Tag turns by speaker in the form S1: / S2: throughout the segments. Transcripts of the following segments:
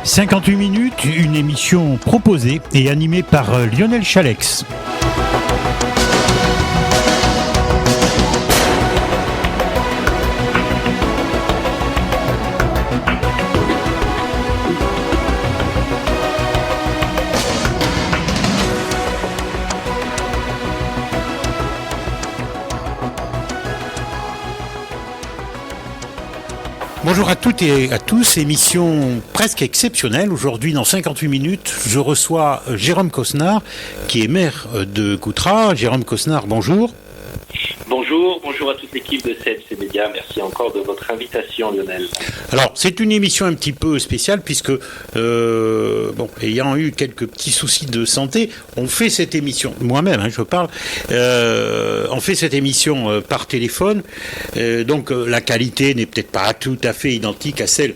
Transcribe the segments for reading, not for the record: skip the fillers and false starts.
S1: 58 minutes, une émission proposée et animée par Lionel Chalex. Bonjour à toutes et à tous, émission presque exceptionnelle. Aujourd'hui, dans 58 minutes, je reçois Jérôme Cosnard, qui est maire de Coutras. Jérôme Cosnard, bonjour.
S2: Bonjour à toute l'équipe de CFC Média. Merci encore de votre invitation, Lionel.
S1: Alors, c'est une émission un petit peu spéciale puisque, ayant eu quelques petits soucis de santé, on fait cette émission, moi-même, je parle, on fait cette émission par téléphone. Donc, la qualité n'est peut-être pas tout à fait identique à celle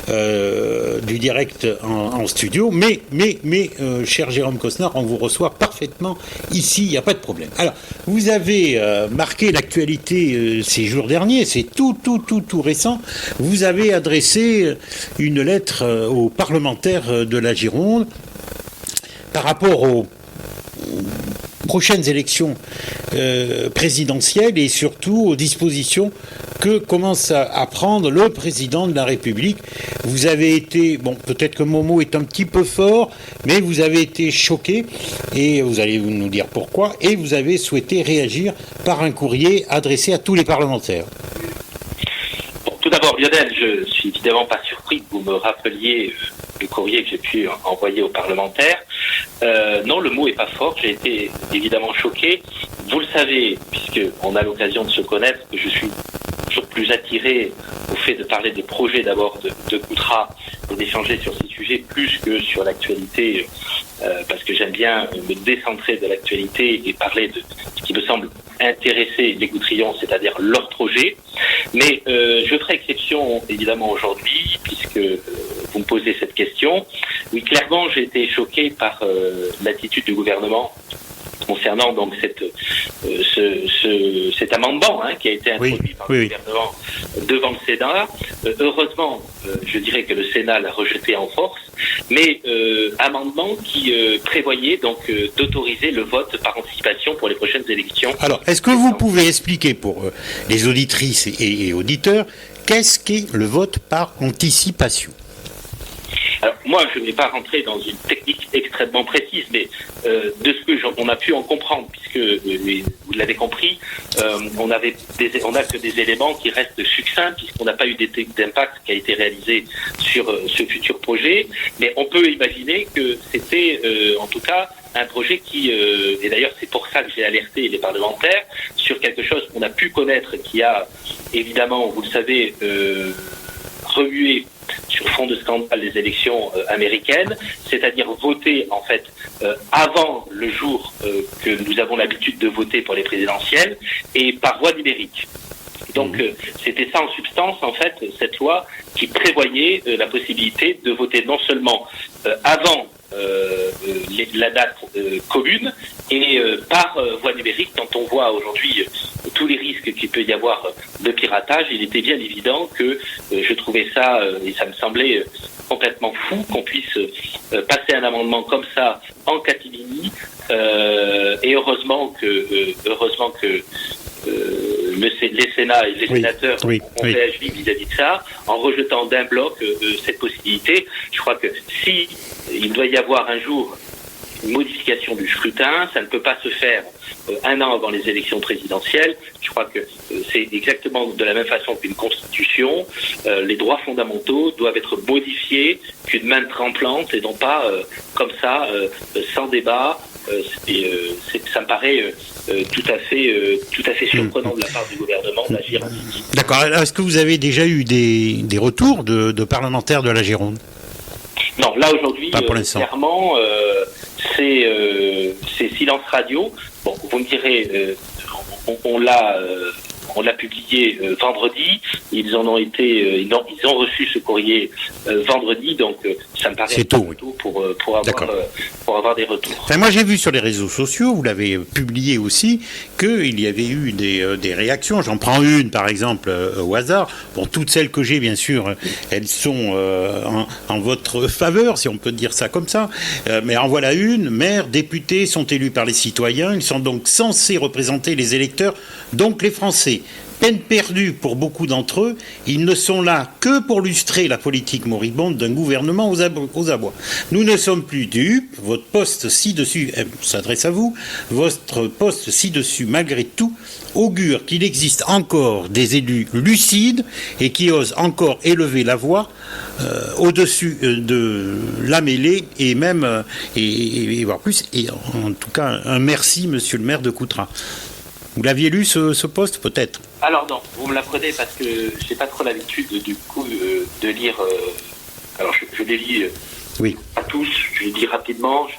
S1: du direct en studio. Mais, cher Jérôme Cosnard, on vous reçoit parfaitement ici, il n'y a pas de problème. Alors, vous avez marqué l'actualité ces jours derniers, c'est tout récent. Vous avez adressé une lettre aux parlementaires de la Gironde par rapport aux prochaines élections présidentielles et surtout aux dispositions que commence à prendre le président de la République. Vous avez été, peut-être que mon mot est un petit peu fort, mais vous avez été choqué, et vous allez nous dire pourquoi, et vous avez souhaité réagir par un courrier adressé à tous les parlementaires.
S2: Tout d'abord, Lionel, je suis évidemment pas surpris que vous me rappeliez le courrier que j'ai pu envoyer aux parlementaires. Non, le mot est pas fort, j'ai été évidemment choqué. Vous le savez, puisqu'on a l'occasion de se connaître, que je suis toujours plus attiré au fait de parler des projets d'abord de Coutras et d'échanger sur ces sujets plus que sur l'actualité, parce que j'aime bien me décentrer de l'actualité et parler de ce qui me semble intéresser les Coutrions, c'est-à-dire leur projet. Mais je ferai exception évidemment aujourd'hui, puisque vous me posez cette question. Oui, clairement, j'ai été choqué par l'attitude du gouvernement concernant donc cet amendement qui a été introduit par le gouvernement devant le Sénat. Heureusement, je dirais que le Sénat l'a rejeté en force, mais amendement qui prévoyait donc d'autoriser le vote par anticipation pour les prochaines élections.
S1: Alors, est-ce que vous pouvez expliquer pour les auditrices et auditeurs qu'est-ce qu'est le vote par anticipation ?
S2: Alors, moi, je ne vais pas rentrer dans une technique extrêmement précise, mais de ce que on a pu en comprendre, puisque vous l'avez compris, on n'a que des éléments qui restent succincts, puisqu'on n'a pas eu d'étude d'impact qui a été réalisée sur ce futur projet. Mais on peut imaginer que c'était, en tout cas, un projet qui, et d'ailleurs c'est pour ça que j'ai alerté les parlementaires, sur quelque chose qu'on a pu connaître, qui a évidemment, vous le savez, remué sur fond de scandale les élections américaines, c'est-à-dire voter en fait avant le jour que nous avons l'habitude de voter pour les présidentielles et par voie numérique. Donc c'était ça en substance en fait cette loi qui prévoyait la possibilité de voter non seulement avant la date commune et par voie numérique. Quand on voit aujourd'hui tous les risques qu'il peut y avoir de piratage, il était bien évident que je trouvais ça, et ça me semblait complètement fou qu'on puisse passer un amendement comme ça en catimini, et heureusement que les Sénats et les sénateurs ont réagi vis-à-vis de ça, en rejetant d'un bloc cette possibilité. Je crois que si il doit y avoir un jour une modification du scrutin, ça ne peut pas se faire un an avant les élections présidentielles. Je crois que c'est exactement de la même façon qu'une constitution. Les droits fondamentaux doivent être modifiés qu'une main tremplante et non pas comme ça, sans débat. Ça me paraît tout à fait surprenant de la part du gouvernement d'agir ainsi.
S1: D'accord. Est-ce que vous avez déjà eu des retours de parlementaires de la Gironde ?
S2: Non, là aujourd'hui, clairement, c'est silence radio. Bon, vous me direz, on l'a on l'a publié vendredi. Ils ont reçu ce courrier vendredi, donc ça me paraît
S1: tôt
S2: pour avoir des retours.
S1: Enfin, moi j'ai vu sur les réseaux sociaux, vous l'avez publié aussi, qu'il y avait eu des réactions. J'en prends une par exemple au hasard. Bon, toutes celles que j'ai bien sûr, elles sont en votre faveur, si on peut dire ça comme ça. Mais en voilà une. Maires, députés sont élus par les citoyens. Ils sont donc censés représenter les électeurs, donc les Français. Peine perdue pour beaucoup d'entre eux, ils ne sont là que pour lustrer la politique moribonde d'un gouvernement aux abois. Nous ne sommes plus dupes, votre poste ci-dessus, s'adresse à vous, votre poste ci-dessus, malgré tout, augure qu'il existe encore des élus lucides et qui osent encore élever la voix au-dessus de la mêlée et même, et voire plus, et en tout cas, un merci, monsieur le maire de Coutras. Vous l'aviez lu ce poste peut-être?
S2: Alors non, vous me l'apprenez parce que j'ai pas trop l'habitude du coup de lire. Alors je les lis pas tous, je les lis rapidement. Je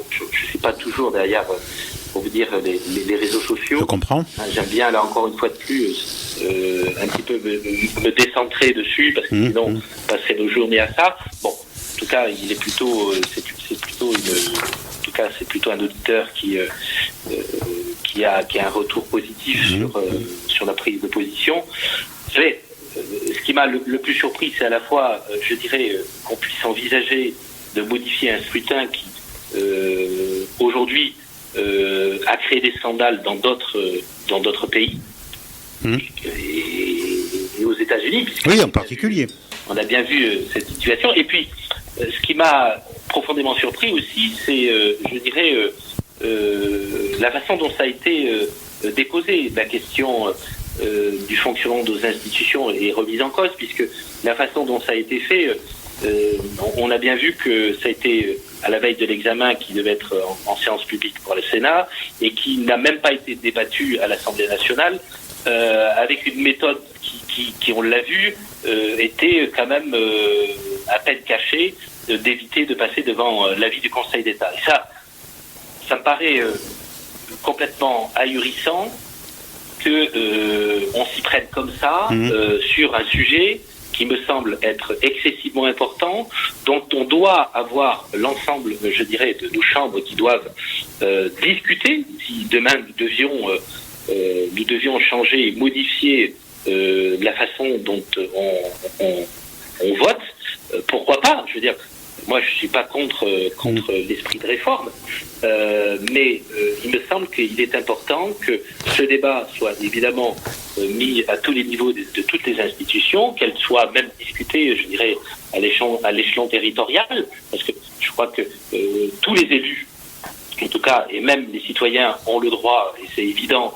S2: suis pas toujours derrière, pour vous dire, les réseaux sociaux.
S1: Je comprends.
S2: J'aime bien là encore une fois de plus un petit peu me décentrer dessus parce que sinon on passerait nos journées à ça. Bon, en tout cas, il est plutôt, c'est plutôt un auditeur qui a un retour positif sur la prise de position. Vous savez, ce qui m'a le plus surpris, c'est à la fois, je dirais, qu'on puisse envisager de modifier un scrutin qui, aujourd'hui, a créé des scandales dans d'autres pays, et aux États-Unis.
S1: Oui, en particulier.
S2: On a bien vu cette situation. Et puis, ce qui m'a profondément surpris aussi, c'est, je dirais, la façon dont ça a été déposé. La question du fonctionnement de nos institutions est remise en cause, puisque la façon dont ça a été fait, on a bien vu que ça a été à la veille de l'examen qui devait être en séance publique pour le Sénat et qui n'a même pas été débattu à l'Assemblée nationale, avec une méthode qui on l'a vu, était quand même à peine cachée, d'éviter de passer devant l'avis du Conseil d'État. Et ça me paraît complètement ahurissant que on s'y prenne comme ça sur un sujet qui me semble être excessivement important, dont on doit avoir l'ensemble, je dirais, de nos chambres qui doivent discuter. Si demain nous devions changer et modifier la façon dont on vote, pourquoi pas? Je veux dire, moi je suis pas contre l'esprit de réforme, mais il me semble qu'il est important que ce débat soit évidemment mis à tous les niveaux de toutes les institutions, qu'elle soit même discutée, je dirais, à l'échelon territorial, parce que je crois que tous les élus, en tout cas, et même les citoyens ont le droit, et c'est évident,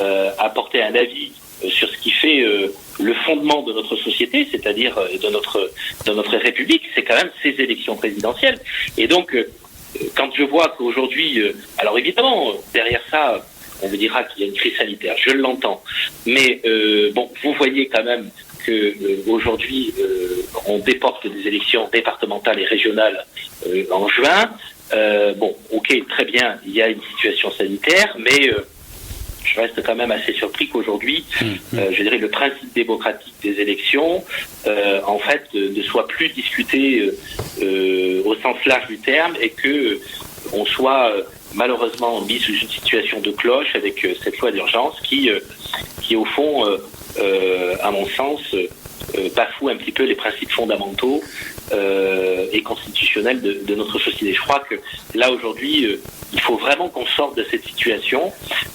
S2: à porter un avis sur ce qui fait le fondement de notre société, c'est-à-dire de notre République, c'est quand même ces élections présidentielles. Et donc, quand je vois qu'aujourd'hui, alors évidemment, derrière ça, on me dira qu'il y a une crise sanitaire, je l'entends, mais bon, vous voyez quand même que aujourd'hui, on déporte des élections départementales et régionales en juin. Bon, ok, très bien, il y a une situation sanitaire, mais je reste quand même assez surpris qu'aujourd'hui, je dirais, le principe démocratique des élections, en fait, ne soit plus discuté au sens large du terme et que on soit malheureusement mis sous une situation de cloche avec cette loi d'urgence qui au fond, à mon sens, bafoue un petit peu les principes fondamentaux et constitutionnels de notre société. Je crois que là aujourd'hui, il faut vraiment qu'on sorte de cette situation.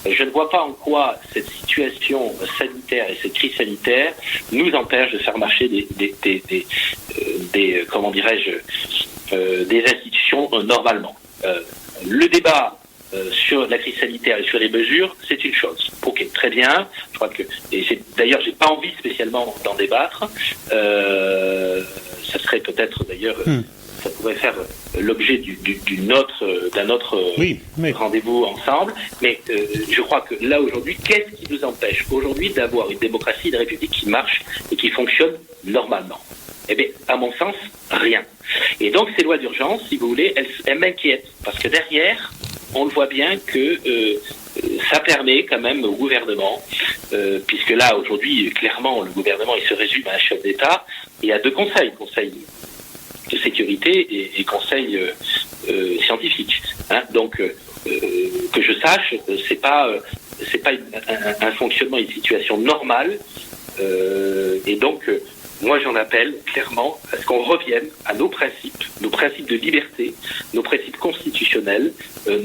S2: Je ne vois pas en quoi cette situation sanitaire et cette crise sanitaire nous empêche de faire marcher des comment dirais-je, des institutions normalement. Le débat sur la crise sanitaire et sur les mesures, c'est une chose. Ok, très bien. Je crois que, et d'ailleurs, j'ai pas envie spécialement d'en débattre. Ça serait peut-être d'ailleurs, ça pourrait faire l'objet d'un autre rendez-vous ensemble. Mais je crois que là aujourd'hui, qu'est-ce qui nous empêche aujourd'hui d'avoir une démocratie, une république qui marche et qui fonctionne normalement? Eh bien, à mon sens, rien. Et donc, ces lois d'urgence, si vous voulez, elles m'inquiètent. Parce que derrière, on le voit bien que ça permet quand même au gouvernement puisque là, aujourd'hui, clairement, le gouvernement, il se résume à un chef d'État et à deux conseils de sécurité et conseil scientifique. Hein. Donc, que je sache, c'est pas un fonctionnement, une situation normale. Et donc, moi, j'en appelle clairement à ce qu'on revienne à nos principes de liberté, nos principes constitutionnels,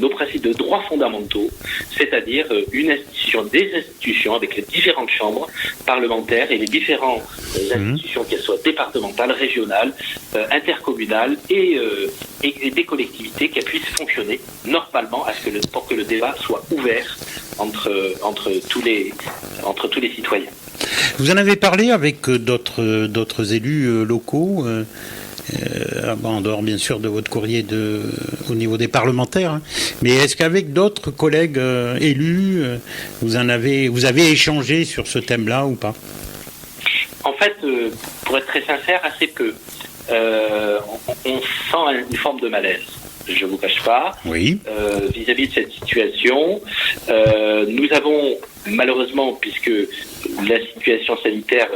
S2: nos principes de droits fondamentaux, c'est-à-dire des institutions avec les différentes chambres parlementaires et les différentes institutions, qu'elles soient départementales, régionales, intercommunales et des collectivités qui puissent fonctionner normalement pour que le débat soit ouvert entre tous les citoyens.
S1: Vous en avez parlé avec d'autres élus locaux, en dehors bien sûr de votre courrier au niveau des parlementaires, hein. Mais est-ce qu'avec d'autres collègues élus, vous avez échangé sur ce thème-là ou pas?
S2: En fait, pour être très sincère, assez peu. On sent une forme de malaise. Je ne vous cache pas,
S1: oui.
S2: Vis-à-vis de cette situation. Nous avons, malheureusement, puisque la situation sanitaire,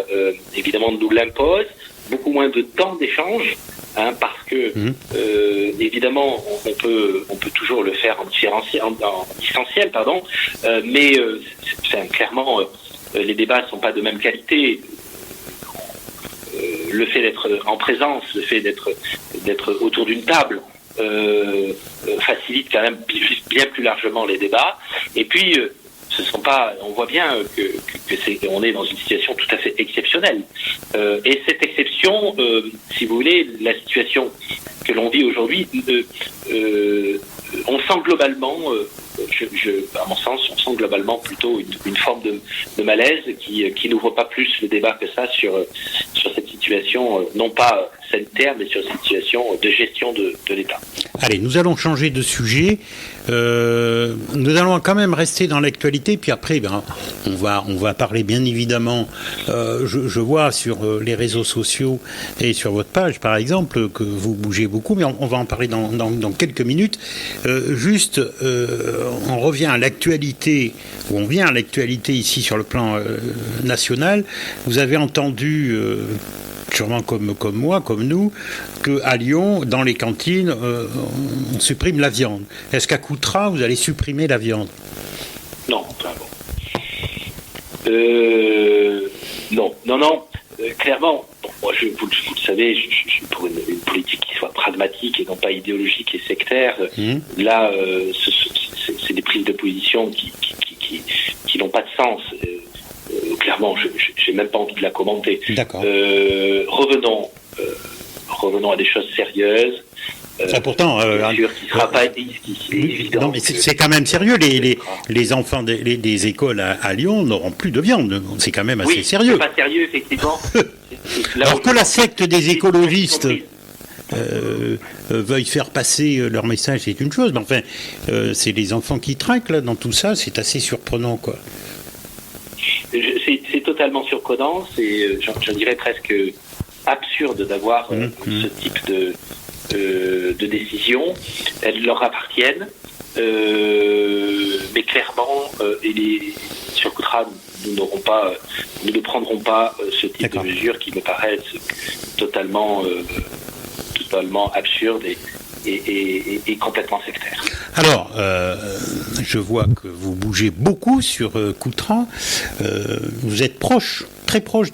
S2: évidemment, nous l'impose, beaucoup moins de temps d'échange, hein, parce que, évidemment, on peut toujours le faire en distanciel, mais clairement, les débats ne sont pas de même qualité. Le fait d'être en présence, le fait d'être autour d'une table, facilite quand même bien plus largement les débats. Et puis, on voit bien on est dans une situation tout à fait exceptionnelle. Et cette exception, si vous voulez, la situation que l'on vit aujourd'hui, on sent globalement, à mon sens, on sent globalement plutôt une forme de malaise qui n'ouvre pas plus le débat que ça sur cette situation, non pas sanitaire, mais sur cette situation de gestion de l'État.
S1: Allez, nous allons changer de sujet. Nous allons quand même rester dans l'actualité, puis après, on va parler bien évidemment. Je vois sur les réseaux sociaux et sur votre page, par exemple, que vous bougez beaucoup, mais on va en parler dans quelques minutes. Juste, on revient à l'actualité, ou on vient à l'actualité ici sur le plan national. Vous avez entendu, sûrement comme moi, comme nous, qu'à Lyon, dans les cantines, on supprime la viande. Est-ce qu'à Coutras, vous allez supprimer la viande?
S2: Non, non. Clairement, moi, vous le savez, je suis pour une politique qui soit pragmatique et non pas idéologique et sectaire. Là, c'est des prises de position qui n'ont pas de sens. Clairement, je n'ai même pas envie de la commenter.
S1: D'accord.
S2: Revenons à des choses sérieuses.
S1: Ça pourtant,
S2: bien sûr, qui sera pas évident.
S1: Non, mais c'est quand même sérieux. Les enfants des écoles à Lyon n'auront plus de viande. C'est quand même assez sérieux.
S2: C'est pas sérieux, effectivement.
S1: Alors que la secte des écologistes veuille faire passer leur message, c'est une chose. Mais enfin, c'est les enfants qui trinquent là dans tout ça. C'est assez surprenant, quoi.
S2: C'est totalement surprenant. C'est, je dirais presque absurde d'avoir ce type de décisions. Elles leur appartiennent, mais clairement, sur Coutras, nous ne prendrons pas ce type de mesures qui me paraissent totalement absurdes et complètement sectaires.
S1: Alors, je vois que vous bougez beaucoup sur Coutras. Vous êtes très proche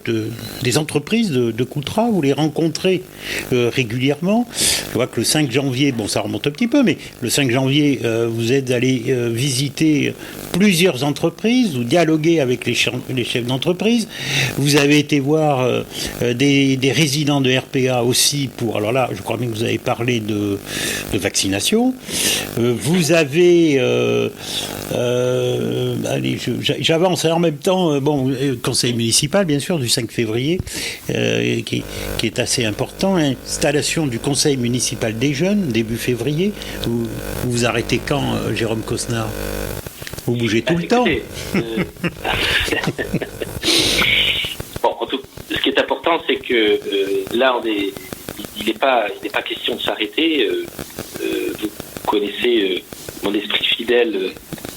S1: des entreprises de Coutras. Vous les rencontrez régulièrement. Je vois que le 5 janvier, ça remonte un petit peu, mais le 5 janvier, vous êtes allé visiter plusieurs entreprises, vous dialoguez avec les chefs d'entreprise. Vous avez été voir des résidents de RPA aussi alors là, je crois bien que vous avez parlé de vaccination. Vous avez... allez, j'avance en même temps. Conseil municipal, bien sûr, du 5 février, qui est assez important. Installation du conseil municipal des jeunes, début février. Vous arrêtez quand, Jérôme Cosnard? Vous bougez tout le temps.
S2: En tout, ce qui est important, c'est que là, il n'est pas question de s'arrêter. Vous connaissez mon esprit fidèle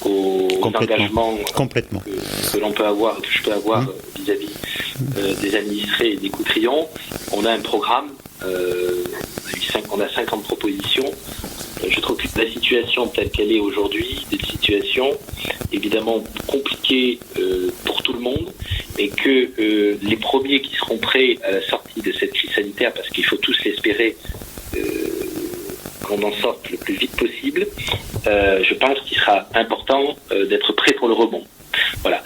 S2: aux engagements que l'on peut avoir, que je peux avoir vis-à-vis des administrés et des Coutrions. On a un programme, on a 50 propositions. Je trouve que la situation telle qu'elle est aujourd'hui, c'est une situation évidemment compliquée pour tout le monde, et que les premiers qui seront prêts à la sortie de cette crise sanitaire, parce qu'il faut tous l'espérer, qu'on en sorte le plus vite possible, je pense qu'il sera important d'être prêt pour le rebond. Voilà.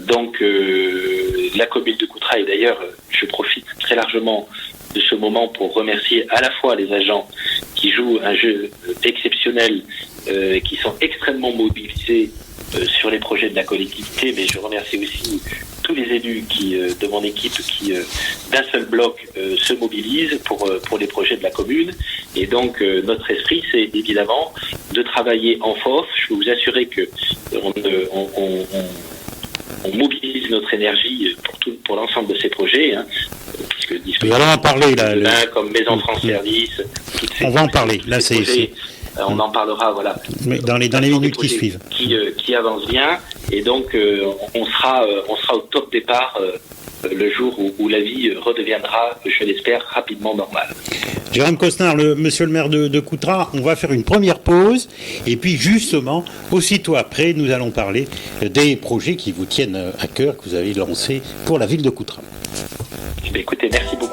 S2: Donc la commune de Coutras, et d'ailleurs je profite très largement de ce moment pour remercier à la fois les agents qui jouent un jeu exceptionnel, qui sont extrêmement mobilisés sur les projets de la collectivité, mais je remercie aussi tous les élus de mon équipe qui d'un seul bloc se mobilisent pour les projets de la commune. Et donc notre esprit, c'est évidemment de travailler en force. Je peux vous assurer que on mobilise notre énergie pour l'ensemble de ces projets, puisque
S1: on va en parler là,
S2: comme Maison France Service.
S1: On va en parler. Là, c'est
S2: on en parlera, voilà.
S1: Mais dans les minutes qui suivent.
S2: Qui avancent bien, et donc on sera au top départ le jour où la vie redeviendra, je l'espère, rapidement normale.
S1: Jérôme Cosnard, monsieur le maire de Coutras, on va faire une première pause, et puis justement, aussitôt après, nous allons parler des projets qui vous tiennent à cœur, que vous avez lancés pour la ville de Coutras.
S2: Écoutez, merci beaucoup.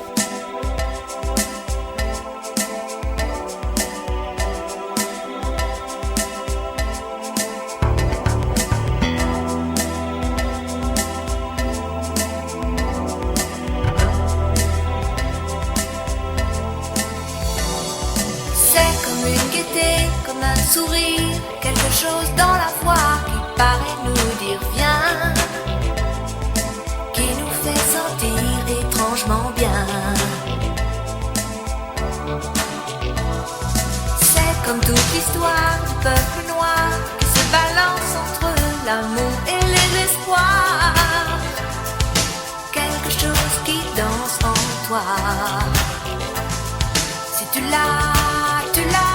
S3: Sourire, quelque chose dans la voix qui paraît nous dire viens, qui nous fait sentir étrangement bien. C'est comme toute l'histoire du peuple noir qui se balance entre l'amour et les espoirs. Quelque chose qui danse en toi. Si tu l'as, tu l'as.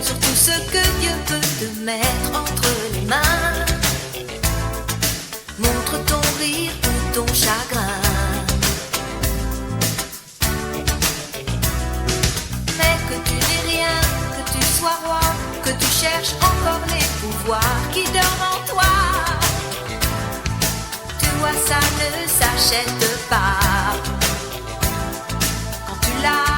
S3: Sur tout ce que Dieu peut te mettre entre les mains. Montre ton rire ou ton chagrin. Mais que tu n'aies rien, que tu sois roi, que tu cherches encore les pouvoirs qui dorment en toi. Tu vois, ça ne s'achète pas. Quand tu l'as,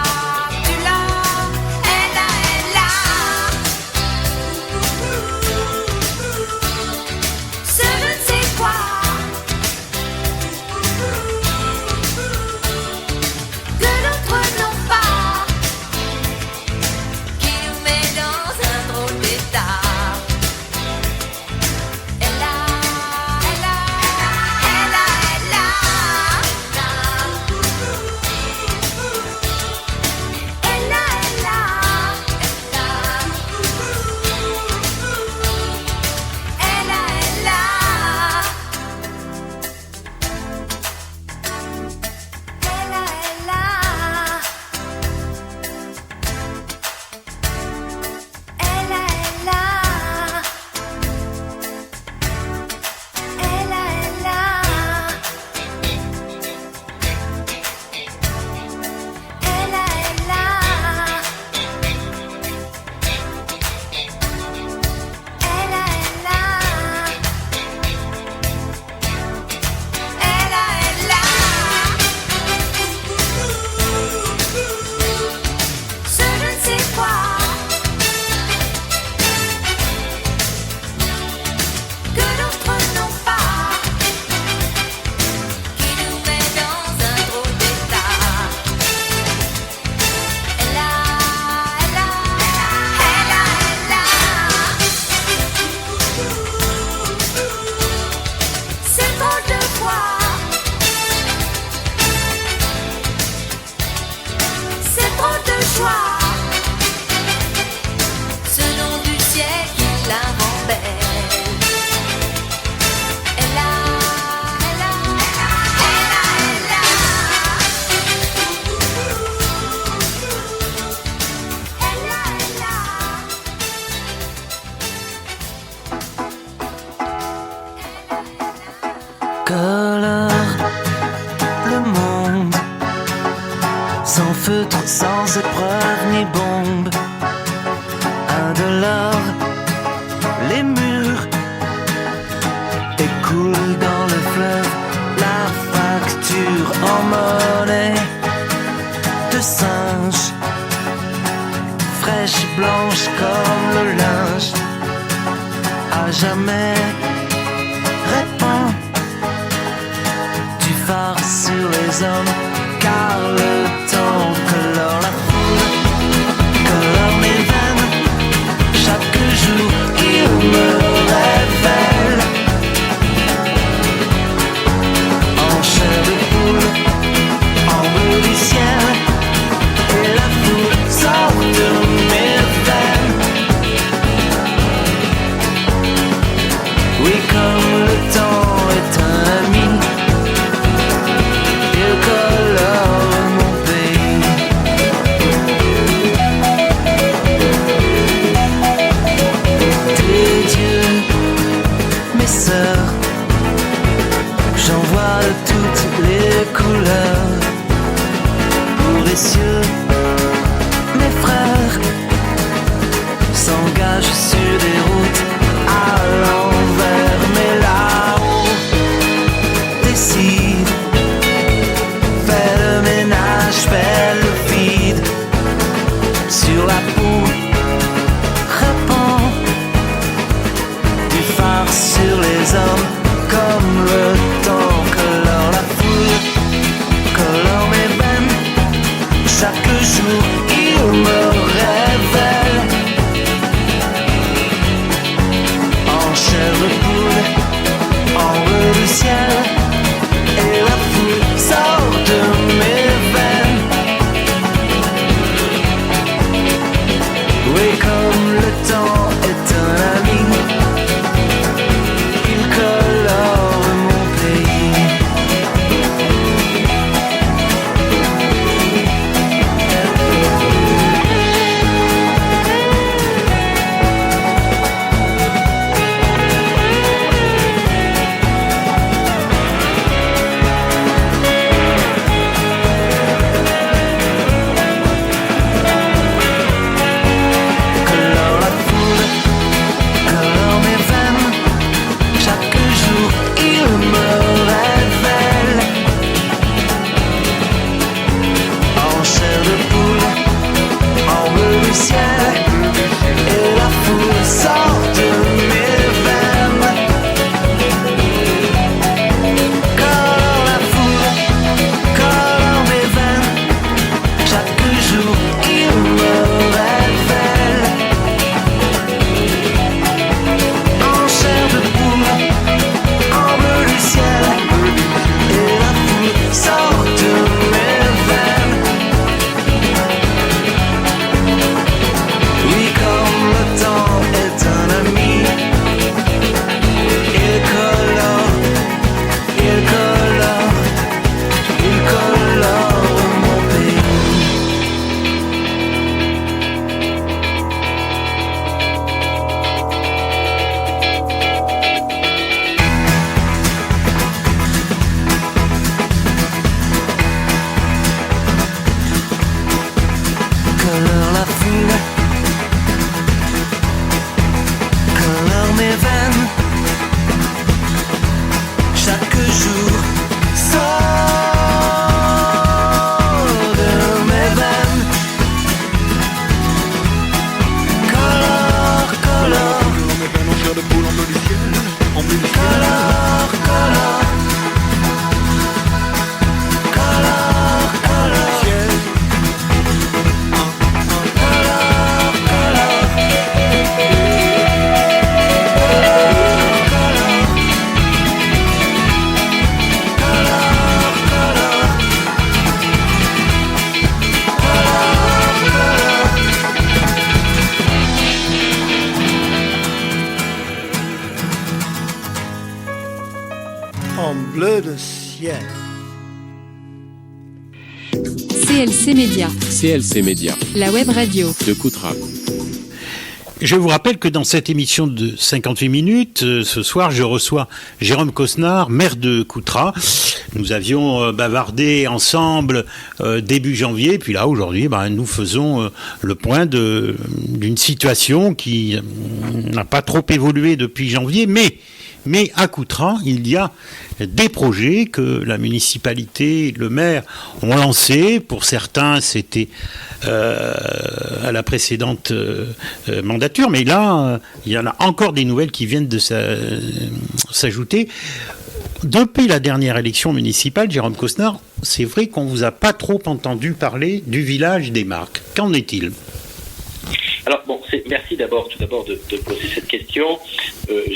S4: Sans feutre, sans épreuve ni bombe, indolore, les murs écoulent dans le fleuve la facture en monnaie de singe, fraîche et blanche comme le linge, à jamais répand du phare sur les hommes, car le temps colore la foule, colore mes veines, chaque jour il me révèle en chair de poule, en bleu du ciel, et la foule sort de mes veines. Oui, comme le temps est un ami, il colore mon pays. Tes dieux, mes sœurs, j'en vois de toutes les couleurs. Pour les cieux, mes frères s'engagent sur des routes à l'envers, mais là-haut décide, fais le ménage, fais le vide sur la peau, répand du phare sur les hommes, comme le temps colore la foule, colore mes veines, chaque jour il me révèle en chair de poule, en bleu du ciel, et la foule sort de mes veines. Oui, comme le temps est un ami, il colore mon pays. Colore la foule, colore mes veines, chaque jour il me révèle en chair de poule, en bleu du ciel, et la foule sort de mes veines. Colore la foule, colore mes veines, chaque jour il me révèle en chair de poule, en bleu du ciel, et la foule sort de mes veines. Oui, comme le temps est un ami, il colore, il colore, il colore mon pays. Colore la foule, colore mes veines, chaque jour sort de mes veines. Colore, colore, colore, colore, colore, colore.
S5: En bleu de ciel.
S6: CLC Média,
S7: CLC Média
S6: la web radio.
S7: de Coutras.
S1: Je vous rappelle que dans cette émission de 58 minutes, ce soir, je reçois Jérôme Cosnard, maire de Coutras. Nous avions bavardé ensemble début janvier, puis là, aujourd'hui, nous faisons le point d'une situation qui n'a pas trop évolué depuis janvier, mais à Coutras, il y a des projets que la municipalité, le maire ont lancés. Pour certains, c'était à la précédente mandature, mais là, il y en a encore des nouvelles qui viennent de s'ajouter. Depuis la dernière élection municipale, Jérôme Cosnard, c'est vrai qu'on ne vous a pas trop entendu parler du village des Marques. Qu'en est-il ?
S2: Alors merci tout d'abord de poser cette question.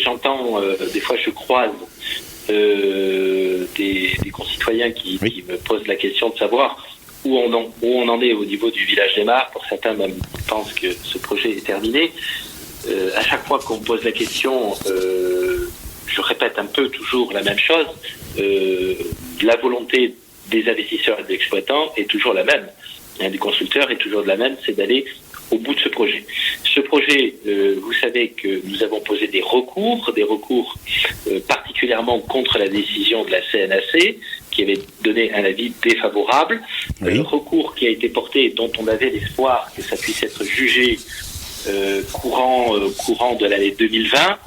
S2: J'entends, des fois je croise des concitoyens qui me posent la question de savoir où on en est au niveau du village des Marques. Pour certains même pensent que ce projet est terminé. À chaque fois qu'on me pose la question, je répète un peu toujours la même chose. La volonté des investisseurs et des exploitants est toujours la même, des constructeurs est toujours la même, c'est d'aller au bout de ce projet. Ce projet, vous savez que nous avons posé des recours particulièrement contre la décision de la CNAC, qui avait donné un avis défavorable.
S1: Oui.
S2: Recours qui a été porté, dont on avait l'espoir que ça puisse être jugé courant de l'année 2020,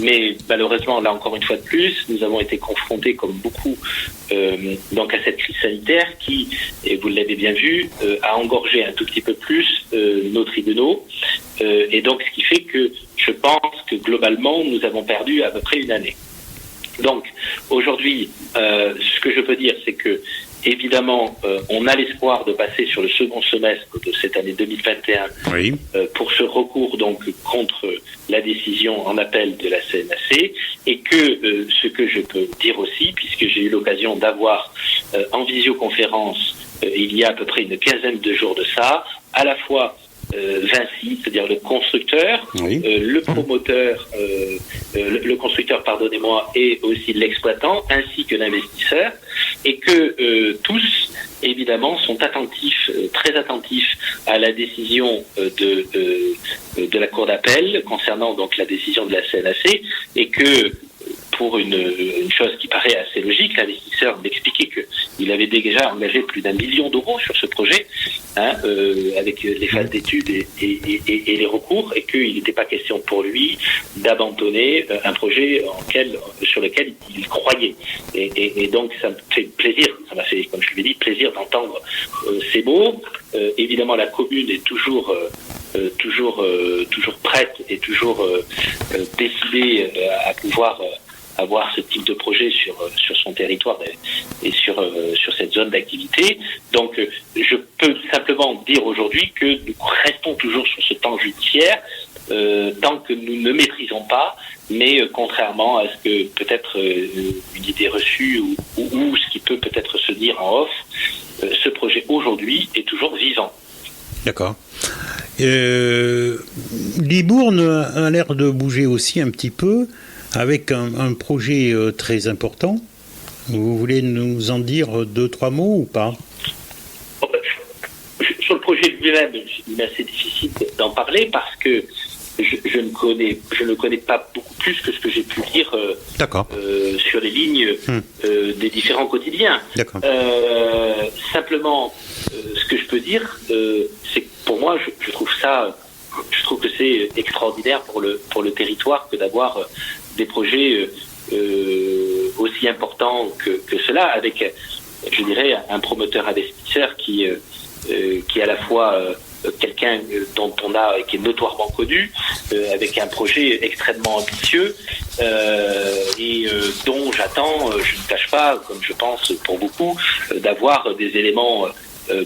S2: mais malheureusement, là encore une fois de plus, nous avons été confrontés, comme beaucoup, donc à cette crise sanitaire qui, et vous l'avez bien vu, a engorgé un tout petit peu plus nos tribunaux, et donc ce qui fait que je pense que globalement, nous avons perdu à peu près une année. Donc aujourd'hui, ce que je peux dire, c'est que évidemment, on a l'espoir de passer sur le second semestre de cette année 2021 pour ce recours donc contre la décision en appel de la CNAC, et que ce que je peux dire aussi, puisque j'ai eu l'occasion d'avoir en visioconférence il y a à peu près une quinzaine de jours de ça, à la fois Vinci, c'est-à-dire le constructeur, le promoteur, le constructeur, pardonnez-moi, et aussi l'exploitant, ainsi que l'investisseur, et que tous, évidemment, sont attentifs, très attentifs à la décision de la Cour d'appel concernant donc la décision de la CNAC, et que pour une chose qui paraît assez logique, l'investisseur m'expliquait qu'il avait déjà engagé plus d'1 million d'euros sur ce projet, avec les phases d'études et les recours, et qu'il n'était pas question pour lui d'abandonner un projet sur lequel il croyait. Et donc ça me fait plaisir, ça m'a fait, comme je l'ai dit, plaisir d'entendre ces mots. Évidemment, la commune est toujours prête et toujours décidée à pouvoir avoir ce type de projet sur son territoire et sur cette zone d'activité. Donc, je peux simplement dire aujourd'hui que nous restons toujours sur ce temps judiciaire, tant que nous ne maîtrisons pas, mais contrairement à ce que peut-être une idée reçue ou ce qui peut peut-être se dire en off, ce projet aujourd'hui est toujours vivant.
S1: D'accord. Libourne a l'air de bouger aussi un petit peu, avec un projet très important. Vous voulez nous en dire 2-3 mots ou pas ?
S2: Sur le projet lui-même, il est assez difficile d'en parler parce que je ne connais pas beaucoup plus que ce que j'ai pu lire sur les lignes des différents quotidiens. Simplement, ce que je peux dire, c'est que pour moi, je trouve que c'est extraordinaire pour le territoire que d'avoir des projets aussi importants que cela, avec, je dirais, un promoteur investisseur qui est à la fois quelqu'un qui est notoirement connu, avec un projet extrêmement ambitieux et dont j'attends, je ne cache pas, comme je pense pour beaucoup, d'avoir des éléments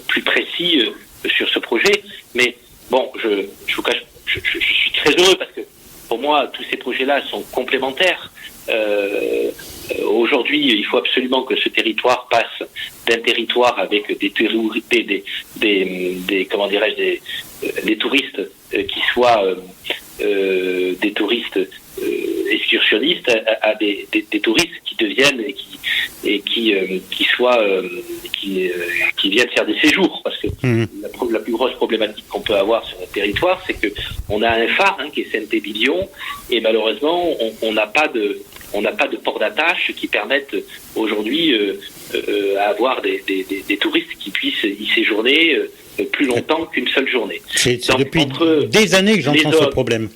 S2: plus précis sur ce projet. Mais bon, je vous cache, je suis très heureux parce que pour moi, tous ces projets-là sont complémentaires. Aujourd'hui, il faut absolument que ce territoire passe d'un territoire avec des touristes qui soient des touristes excursionnistes à des touristes qui deviennent et qui qui viennent faire des séjours, parce que la plus grosse problématique qu'on peut avoir sur notre territoire, c'est que on a un phare qui est CNT-Bilion, et malheureusement on n'a pas de port d'attache qui permettent aujourd'hui à avoir des touristes qui puissent y séjourner plus longtemps qu'une seule journée.
S1: C'est depuis des années que j'entends ce problème.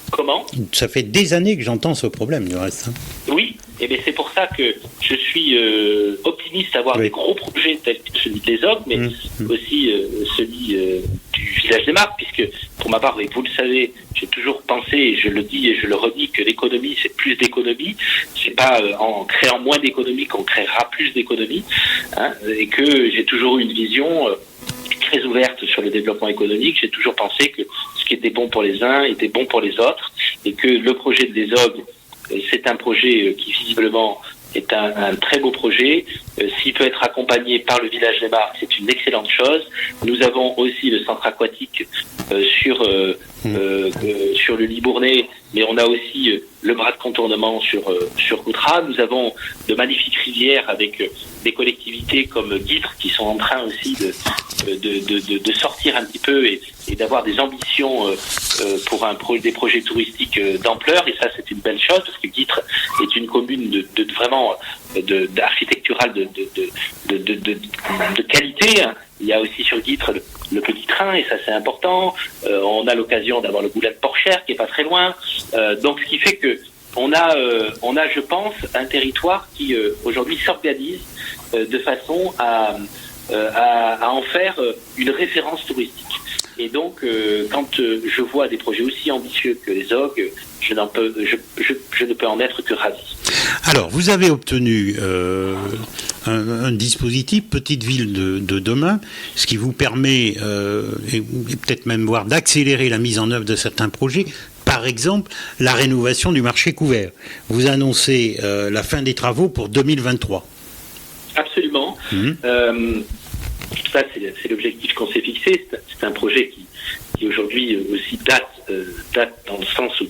S2: Comment ?
S1: Ça fait des années que j'entends ce problème, du reste.
S2: Oui, et bien c'est pour ça que je suis optimiste d'avoir des gros projets tels que celui des OG, mais aussi celui du village des Marques, puisque pour ma part, et vous le savez, j'ai toujours pensé, et je le dis et je le redis, que l'économie, c'est plus d'économie. C'est pas en créant moins d'économie qu'on créera plus d'économie, et que j'ai toujours eu une vision très ouverte sur le développement économique. J'ai toujours pensé que ce qui était bon pour les uns était bon pour les autres, et que le projet de l'ESOG, c'est un projet qui visiblement est un très beau projet. S'il peut être accompagné par le village des Marques, c'est une excellente chose. Nous avons aussi le centre aquatique sur le Libournais, mais on a aussi le bras de contournement sur Coutras. Nous avons de magnifiques rivières avec des collectivités comme Guîtres qui sont en train aussi de sortir un petit peu et d'avoir des ambitions pour des projets touristiques d'ampleur. Et ça, c'est une belle chose, parce que Guîtres est une commune vraiment d'architecturale de qualité. Il y a aussi sur Guîtres le petit train, et ça c'est important. On a l'occasion d'avoir le Boulet de Porchère qui est pas très loin. Donc ce qui fait que on a, je pense, un territoire qui aujourd'hui s'organise de façon à en faire une référence touristique. Et donc, quand je vois des projets aussi ambitieux que les OG, je ne peux en être que ravi.
S1: Alors, vous avez obtenu un dispositif Petite Ville de demain, ce qui vous permet, et peut-être même voire d'accélérer la mise en œuvre de certains projets. Par exemple, la rénovation du marché couvert. Vous annoncez la fin des travaux pour 2023. Absolument.
S2: Ça, c'est l'objectif qu'on s'est fixé. C'est un projet qui aujourd'hui aussi date dans le sens où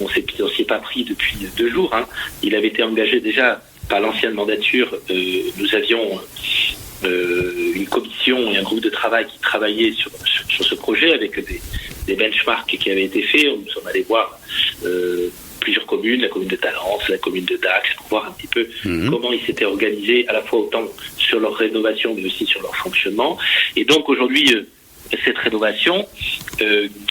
S2: on s'y est pas pris depuis 2 jours. Il avait été engagé déjà par l'ancienne mandature. Nous avions une commission et un groupe de travail qui travaillaient sur ce projet avec des benchmarks qui avaient été faits. Nous sommes allés voir plusieurs communes, la commune de Talence, la commune de Dax, pour voir un petit peu comment ils s'étaient organisés, à la fois autant sur leur rénovation, mais aussi sur leur fonctionnement. Et donc aujourd'hui, cette rénovation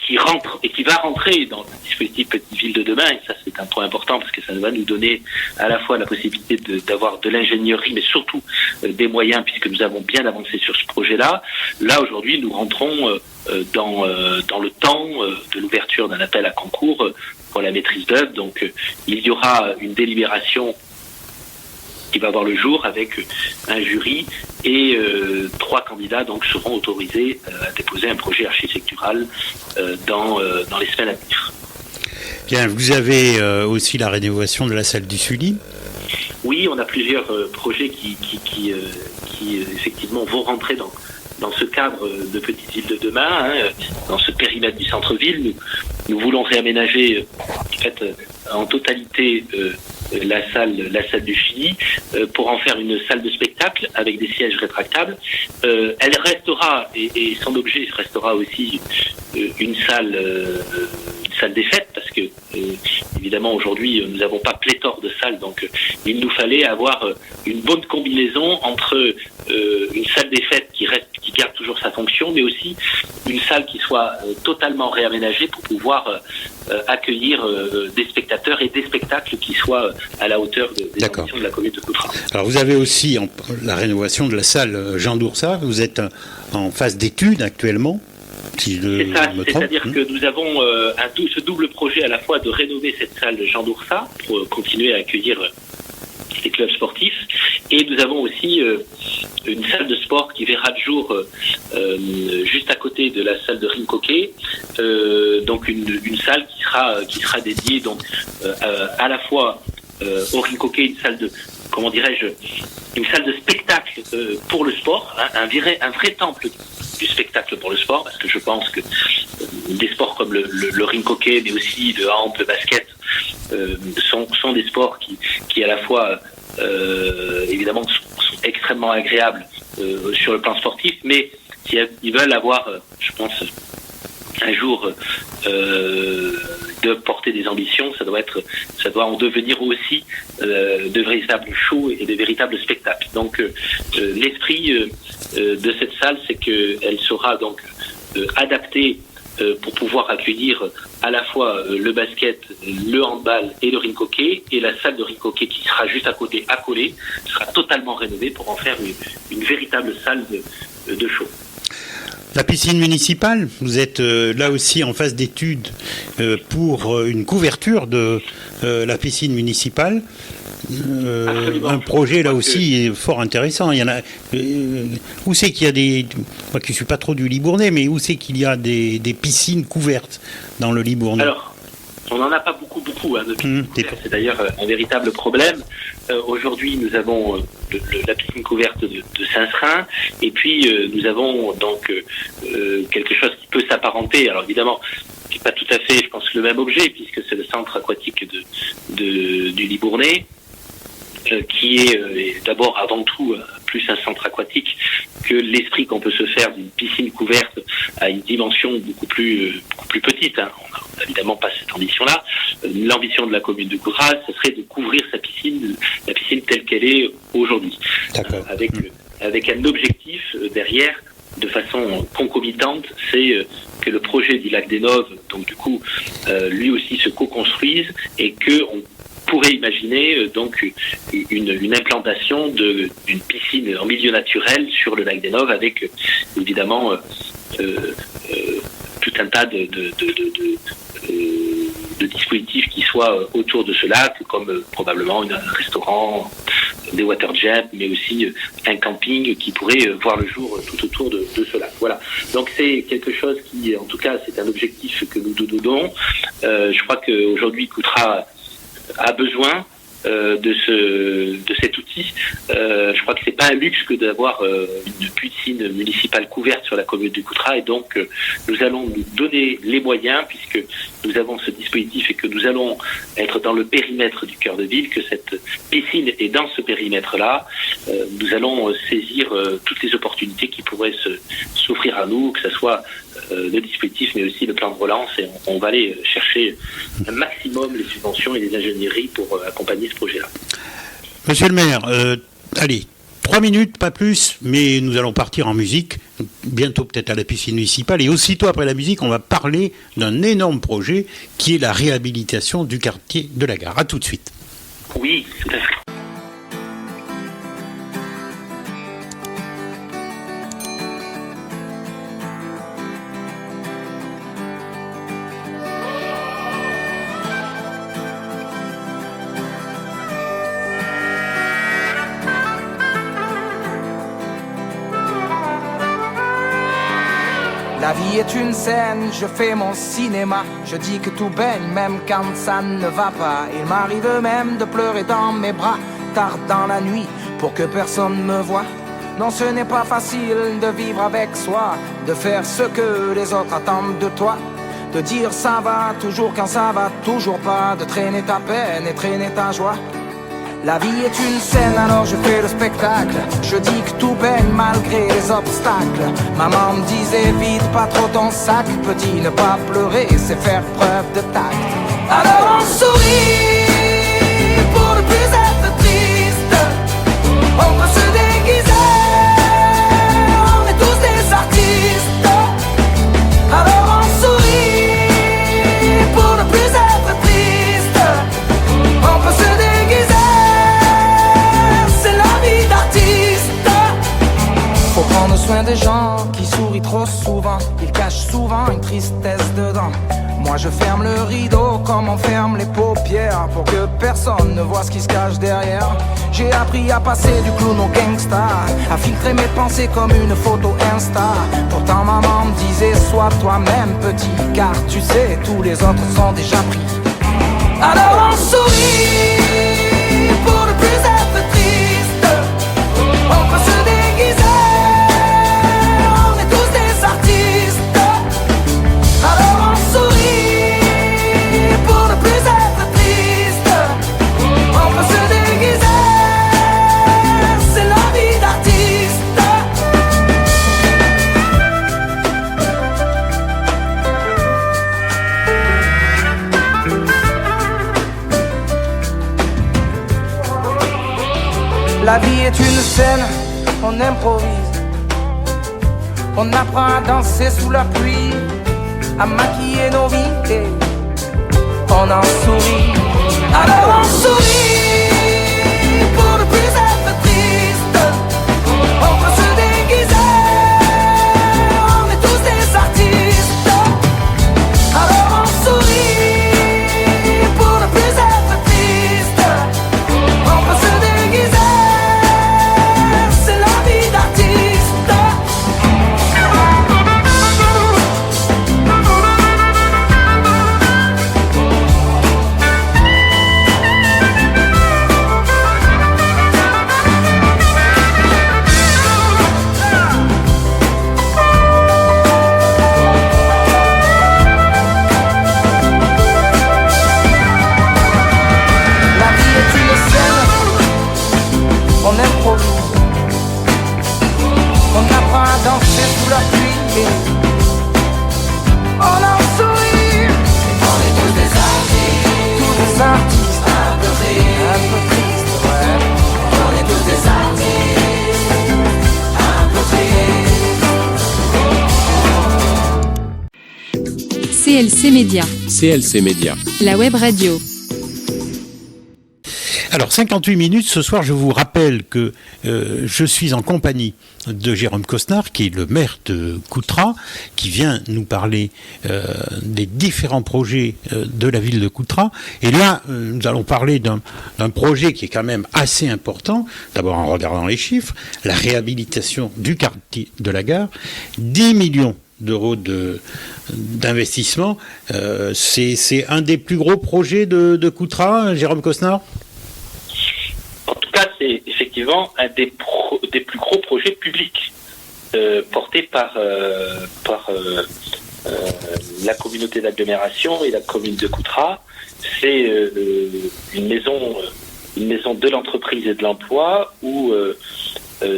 S2: qui rentre et qui va rentrer dans le dispositif Petite Ville de demain, et ça c'est un point important parce que ça va nous donner à la fois la possibilité d'avoir de l'ingénierie, mais surtout des moyens, puisque nous avons bien avancé sur ce projet-là. Là aujourd'hui, nous rentrons dans le temps de l'ouverture d'un appel à concours pour la maîtrise d'œuvre. Donc il y aura une délibération qui va voir le jour avec un jury, et 3 candidats donc seront autorisés à déposer un projet architectural dans les semaines à venir.
S1: Bien, vous avez aussi la rénovation de la salle du Sully.
S2: Oui, on a plusieurs projets qui effectivement vont rentrer dans ce cadre de Petite Ville de demain, dans ce périmètre du centre-ville. Nous voulons réaménager en totalité la salle du Chili pour en faire une salle de spectacle avec des sièges rétractables. Elle restera, et son objet restera aussi une salle des fêtes, parce que évidemment aujourd'hui nous n'avons pas pléthore de salles, donc il nous fallait avoir une bonne combinaison entre une salle des fêtes qui garde toujours sa fonction, mais aussi une salle qui soit totalement réaménagée pour pouvoir accueillir des spectateurs et des spectacles qui soient à la hauteur des ambitions de la commune de Coutras.
S1: Alors vous avez aussi la rénovation de la salle Jean d'Oursat. Vous êtes en phase d'étude actuellement. Si
S2: c'est ça, c'est-à-dire que nous avons ce double projet à la fois de rénover cette salle Jean d'Oursat pour continuer à accueillir les clubs sportifs, et nous avons aussi une salle de sport qui verra le jour juste à côté de la salle de Rincoquet, donc une salle qui sera dédiée donc à la fois au Rincoquet, une salle de spectacle pour le sport, un vrai temple du spectacle pour le sport, parce que je pense que des sports comme le Rincoquet, mais aussi le hand, le basket, sont des sports qui à la fois évidemment sont extrêmement agréable sur le plan sportif, mais si ils veulent avoir, je pense, un jour de porter des ambitions, ça doit en devenir aussi de véritables shows et de véritables spectacles. Donc l'esprit de cette salle, c'est qu'elle sera donc adaptée pour pouvoir accueillir à la fois le basket, le handball et le rink hockey, et la salle de rink hockey qui sera juste à côté, accolée, sera totalement rénovée pour en faire une véritable salle de show.
S1: La piscine municipale, vous êtes là aussi en phase d'étude pour une couverture de la piscine municipale. Un projet là aussi fort intéressant. Il y en a. Où c'est qu'il y a des. Moi qui ne suis pas trop du Libournais, mais où c'est qu'il y a des piscines couvertes dans le Libournais?
S2: Alors, on n'en a pas beaucoup de piscines couvertes. C'est d'ailleurs un véritable problème. Aujourd'hui, nous avons la piscine couverte de Saint-Srin, et puis nous avons donc quelque chose qui peut s'apparenter. Alors évidemment, c'est pas tout à fait, je pense, le même objet, puisque c'est le centre aquatique du Libournais, qui est d'abord avant tout plus un centre aquatique que l'esprit qu'on peut se faire d'une piscine couverte à une dimension beaucoup plus petite. Hein. On n'a évidemment pas cette ambition-là. L'ambition de la commune de Coutras, ce serait de couvrir la piscine telle qu'elle est aujourd'hui, avec un objectif derrière, de façon concomitante, c'est que le projet du lac des Noves, donc du coup, lui aussi se co-construise, et que on pourrait imaginer donc une implantation d'une piscine en milieu naturel sur le lac des Noves, avec évidemment tout un tas de dispositifs qui soient autour de ce lac, comme probablement un restaurant, des water jets, mais aussi un camping qui pourrait voir le jour tout autour de ce lac. Voilà. Donc c'est quelque chose qui, en tout cas, c'est un objectif que nous nous donnons. Je crois qu'aujourd'hui, Coutras a besoin de cet outil. Je crois que c'est pas un luxe que d'avoir une piscine municipale couverte sur la commune de Coutras, et donc nous allons nous donner les moyens, puisque nous avons ce dispositif et que nous allons être dans le périmètre du cœur de ville, que cette piscine est dans ce périmètre-là. Nous allons saisir toutes les opportunités qui pourraient s'offrir à nous, que ce soit le dispositif, mais aussi le plan de relance, et on va aller chercher un maximum les subventions et les ingénieries pour accompagner ce projet-là.
S1: Monsieur le maire, allez, 3 minutes, pas plus, mais nous allons partir en musique, bientôt peut-être à la piscine municipale, et aussitôt après la musique, on va parler d'un énorme projet qui est la réhabilitation du quartier de la Gare. À tout de suite.
S2: Oui, tout à fait.
S6: La vie est une scène, je fais mon cinéma. Je dis que tout baigne, même quand ça ne va pas. Il m'arrive même de pleurer dans mes bras, tard dans la nuit, pour que personne me voie. Non, ce n'est pas facile de vivre avec soi, de faire ce que les autres attendent de toi, de dire ça va toujours quand ça va toujours pas, de traîner ta peine et traîner ta joie. La vie est une scène, alors je fais le spectacle. Je dis que tout baigne malgré les obstacles. Maman me disait vide pas trop ton sac. Petit, ne pas pleurer, c'est faire preuve de tact. Alors on sourit pour ne plus être triste. On peut se déguiser, on est tous des artistes. Alors on sourit pour ne plus être triste. On peut se déguiser, faut prendre soin des gens qui sourient trop souvent. Ils cachent souvent une tristesse dedans. Moi je ferme le rideau comme on ferme les paupières, pour que personne ne voit ce qui se cache derrière. J'ai appris à passer du clown au gangsta, à filtrer mes pensées comme une photo Insta. Pourtant maman me disait sois toi-même petit, car tu sais tous les autres sont déjà pris. Alors on sourit pour ne plus être triste. On peut se déguiser, on est tous des artistes. Alors on sourit pour ne plus être triste. On peut se déguiser, c'est la vie La vie est une scène, on improvise. On apprend à danser sous la pluie, à maquiller nos vies et on en sourit. Alors on sourit pour ne plus être triste. On peut se déguiser, on est tous des artistes. Alors on sourit pour ne plus être triste. On peut se déguiser, c'est la vie d'artiste. On improvise, on apprend à danser sous la pluie et on en sourit. On est tous des artistes, un peu tristes, ouais. On est tous des artistes, un peu tristes.
S7: CLC Média.
S8: CLC Média.
S7: La web radio.
S1: Alors, 58 minutes, ce soir, je vous rappelle que je suis en compagnie de Jérôme Cosnard, qui est le maire de Coutras, qui vient nous parler des différents projets de la ville de Coutras. Et là, nous allons parler d'un projet qui est quand même assez important, d'abord en regardant les chiffres, la réhabilitation du quartier de la gare, 10 millions d'euros d'investissement. C'est un des plus gros projets de Coutras, Jérôme Cosnard ?
S2: En tout cas, c'est effectivement un des plus gros projets publics portés par la communauté d'agglomération et la commune de Coutras. C'est une maison de l'entreprise et de l'emploi où,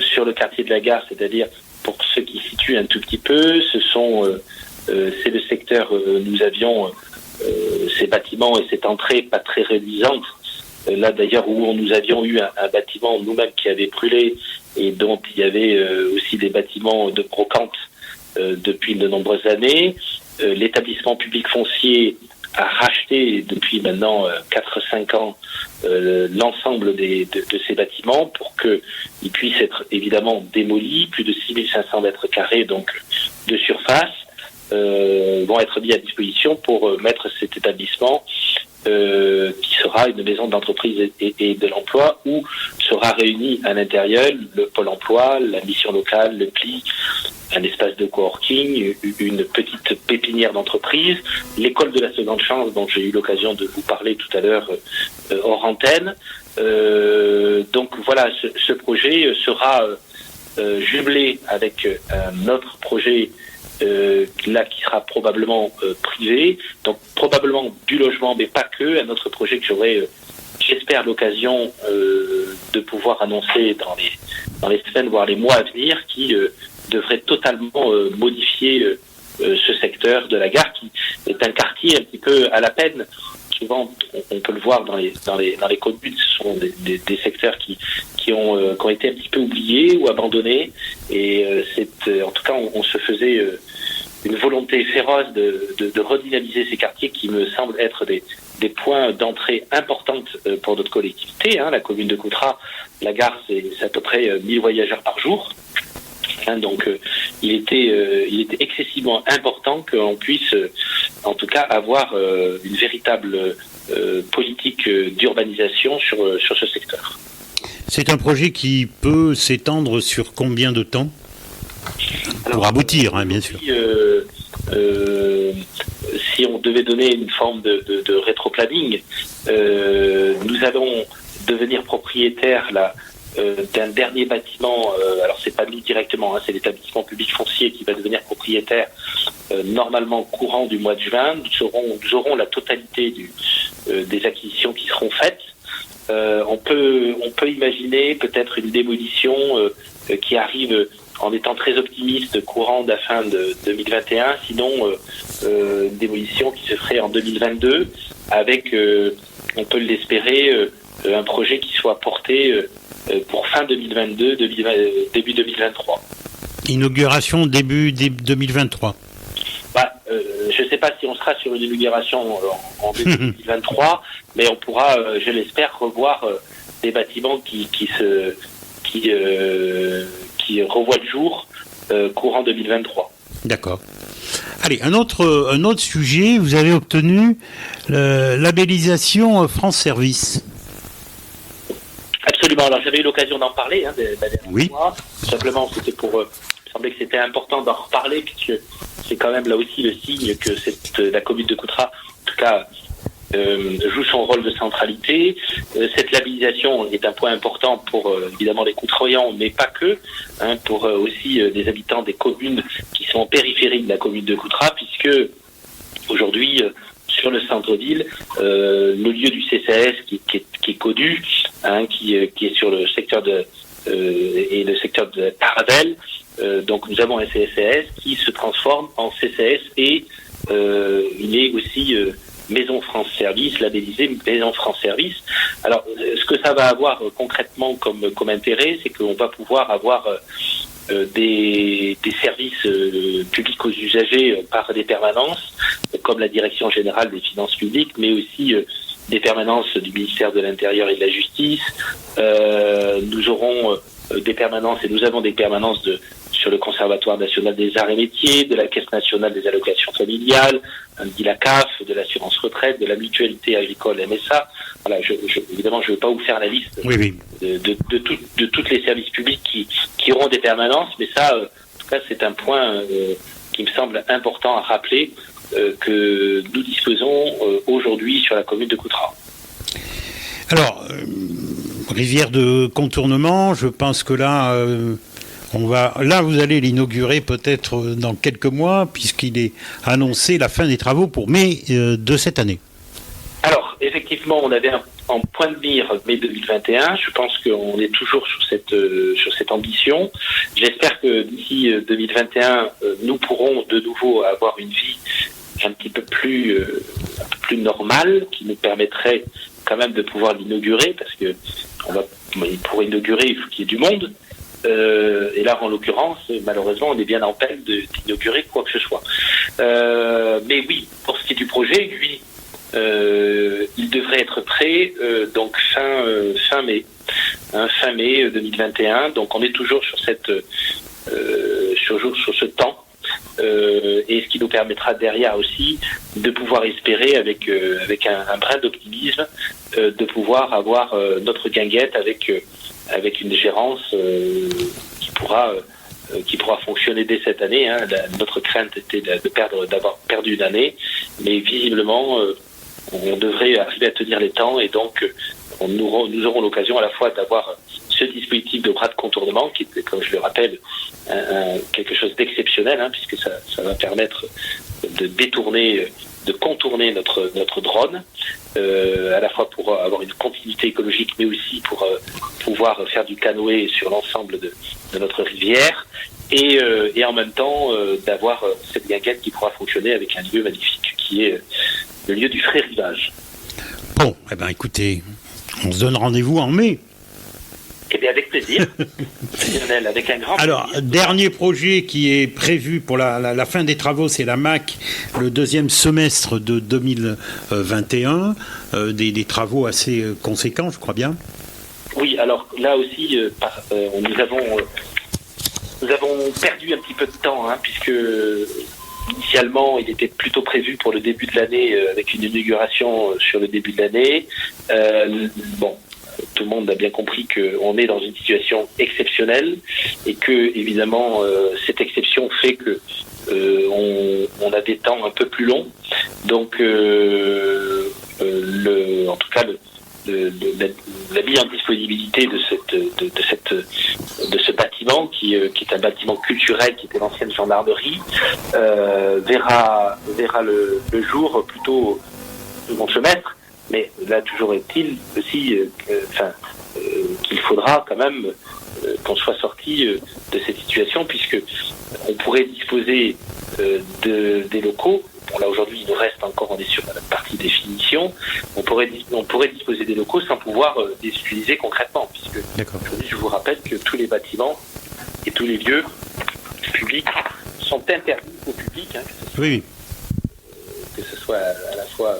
S2: sur le quartier de la gare, c'est-à-dire pour ceux qui situent un tout petit peu, c'est le secteur, nous avions ces bâtiments et cette entrée pas très réduisante. Là d'ailleurs où nous avions eu un bâtiment nous-mêmes qui avait brûlé et dont il y avait aussi des bâtiments de brocante depuis de nombreuses années. L'établissement public foncier a racheté depuis maintenant 4-5 ans l'ensemble de ces bâtiments pour qu'ils puissent être évidemment démolis. Plus de 6500 mètres carrés donc de surface vont être mis à disposition pour mettre cet établissement qui sera une maison d'entreprise et de l'emploi où sera réuni à l'intérieur le pôle emploi, la mission locale, le PLI, un espace de coworking, une petite pépinière d'entreprise, l'école de la seconde chance dont j'ai eu l'occasion de vous parler tout à l'heure hors antenne. Donc voilà, ce projet sera jumelé avec un autre projet là qui sera probablement privé, donc probablement du logement, mais pas que. Un autre projet que j'aurai, j'espère, l'occasion de pouvoir annoncer dans les semaines, voire les mois à venir, qui devrait totalement modifier ce secteur de la gare, qui est un quartier un petit peu à la peine. Souvent, on peut le voir dans les communes, ce sont des secteurs qui ont été un petit peu oubliés ou abandonnés. Et en tout cas, on se faisait une volonté féroce de redynamiser ces quartiers qui me semblent être des points d'entrée importantes pour notre collectivité. La commune de Coutras, la gare, c'est à peu près 1000 voyageurs par jour. Donc il était excessivement important qu'on puisse en tout cas avoir une véritable politique d'urbanisation sur ce secteur.
S1: C'est un projet qui peut s'étendre sur combien de temps pour aboutir, bien sûr.
S2: Si on devait donner une forme de rétroplanning, nous allons devenir propriétaires là d'un dernier bâtiment, alors c'est pas nous directement, c'est l'établissement public foncier qui va devenir propriétaire normalement courant du mois de juin. Nous aurons la totalité des acquisitions qui seront faites. On peut imaginer peut-être une démolition qui arrive en étant très optimiste courant de la fin de 2021, sinon une démolition qui se ferait en 2022 avec, on peut l'espérer, un projet qui soit porté pour fin 2022, début 2023.
S1: Inauguration début 2023.
S2: Je ne sais pas si on sera sur une inauguration en début 2023, mais on pourra, je l'espère, revoir des bâtiments qui revoient le jour courant 2023.
S1: D'accord. Allez, un autre sujet, vous avez obtenu la labellisation France Service.
S2: Absolument. Alors j'avais eu l'occasion d'en parler la dernière fois. Simplement, c'était il me semblait que c'était important d'en reparler, puisque c'est quand même là aussi le signe que la commune de Coutras, en tout cas, joue son rôle de centralité. Cette labellisation est un point important pour évidemment les Coutroyans, mais pas que, pour aussi des habitants des communes qui sont en périphérie de la commune de Coutras, puisque aujourd'hui, sur le centre-ville, le lieu du CCAS qui est connu, qui est sur le secteur et le secteur de Paravel. Donc nous avons un CCAS qui se transforme en CCAS et il est aussi Maison France Service, labellisé Maison France Service. Alors ce que ça va avoir concrètement comme intérêt, c'est qu'on va pouvoir avoir des services publics aux usagers par des permanences, comme la Direction Générale des Finances Publiques, mais aussi des permanences du ministère de l'Intérieur et de la Justice. Nous aurons des permanences, et nous avons des permanences sur le Conservatoire national des arts et métiers, de la Caisse nationale des allocations familiales, de la CAF, de l'assurance retraite, de la mutualité agricole MSA. Voilà, évidemment, je ne vais pas vous faire la liste de tous les services publics qui auront des permanences, mais ça, en tout cas, c'est un point qui me semble important à rappeler, que nous disposons aujourd'hui sur la commune de Coutras.
S1: Alors, rivière de contournement, je pense que là, vous allez l'inaugurer peut-être dans quelques mois, puisqu'il est annoncé la fin des travaux pour mai de cette année. Alors,
S2: effectivement, on avait en point de mire mai 2021. Je pense qu'on est toujours sur cette ambition. J'espère que d'ici 2021, nous pourrons de nouveau avoir une vie un petit peu plus normale, qui nous permettrait quand même de pouvoir l'inaugurer, parce que pour inaugurer, il faut qu'il y ait du monde. Et là, en l'occurrence, malheureusement, on est bien en peine d'inaugurer quoi que ce soit. Mais oui, pour ce qui est du projet, lui, il devrait être prêt donc fin mai, fin mai 2021. Donc, on est toujours sur sur ce temps. Et ce qui nous permettra derrière aussi de pouvoir espérer avec un brin d'optimisme de pouvoir avoir notre guinguette avec une gérance qui pourra fonctionner dès cette année. Notre crainte était d'avoir perdu une année, mais visiblement on devrait arriver à tenir les temps, et donc nous aurons l'occasion à la fois d'avoir ce dispositif de bras de contournement qui est, comme je le rappelle, quelque chose d'exceptionnel, puisque ça va permettre de contourner notre drone, à la fois pour avoir une continuité écologique, mais aussi pour pouvoir faire du canoë sur l'ensemble de notre rivière, et en même temps d'avoir cette guinguette qui pourra fonctionner avec un lieu magnifique qui est le lieu du Frais Rivage.
S1: Bon, écoutez, on se donne rendez-vous en mai.
S2: Eh bien, avec plaisir. Lionel, avec un grand plaisir.
S1: Alors, dernier projet qui est prévu pour la fin des travaux, c'est la MAC, le deuxième semestre de 2021. Des travaux assez conséquents, je crois bien.
S2: Oui, alors là aussi, nous avons perdu un petit peu de temps, puisque initialement, il était plutôt prévu pour le début de l'année, avec une inauguration sur le début de l'année. Tout le monde a bien compris qu'on est dans une situation exceptionnelle, et que, évidemment, cette exception fait que on a des temps un peu plus longs. Donc, en tout cas, la mise en disponibilité de ce bâtiment qui est un bâtiment culturel, qui était l'ancienne gendarmerie, verra le jour plutôt au second semestre. Mais là, toujours est-il aussi qu'il faudra quand même qu'on soit sorti de cette situation, puisque on pourrait disposer des locaux bon là aujourd'hui il nous reste encore, on est sur la partie définition, on pourrait disposer des locaux sans pouvoir les utiliser concrètement, puisque aujourd'hui je vous rappelle que tous les bâtiments et tous les lieux publics sont interdits au public, hein, que ce soit à la fois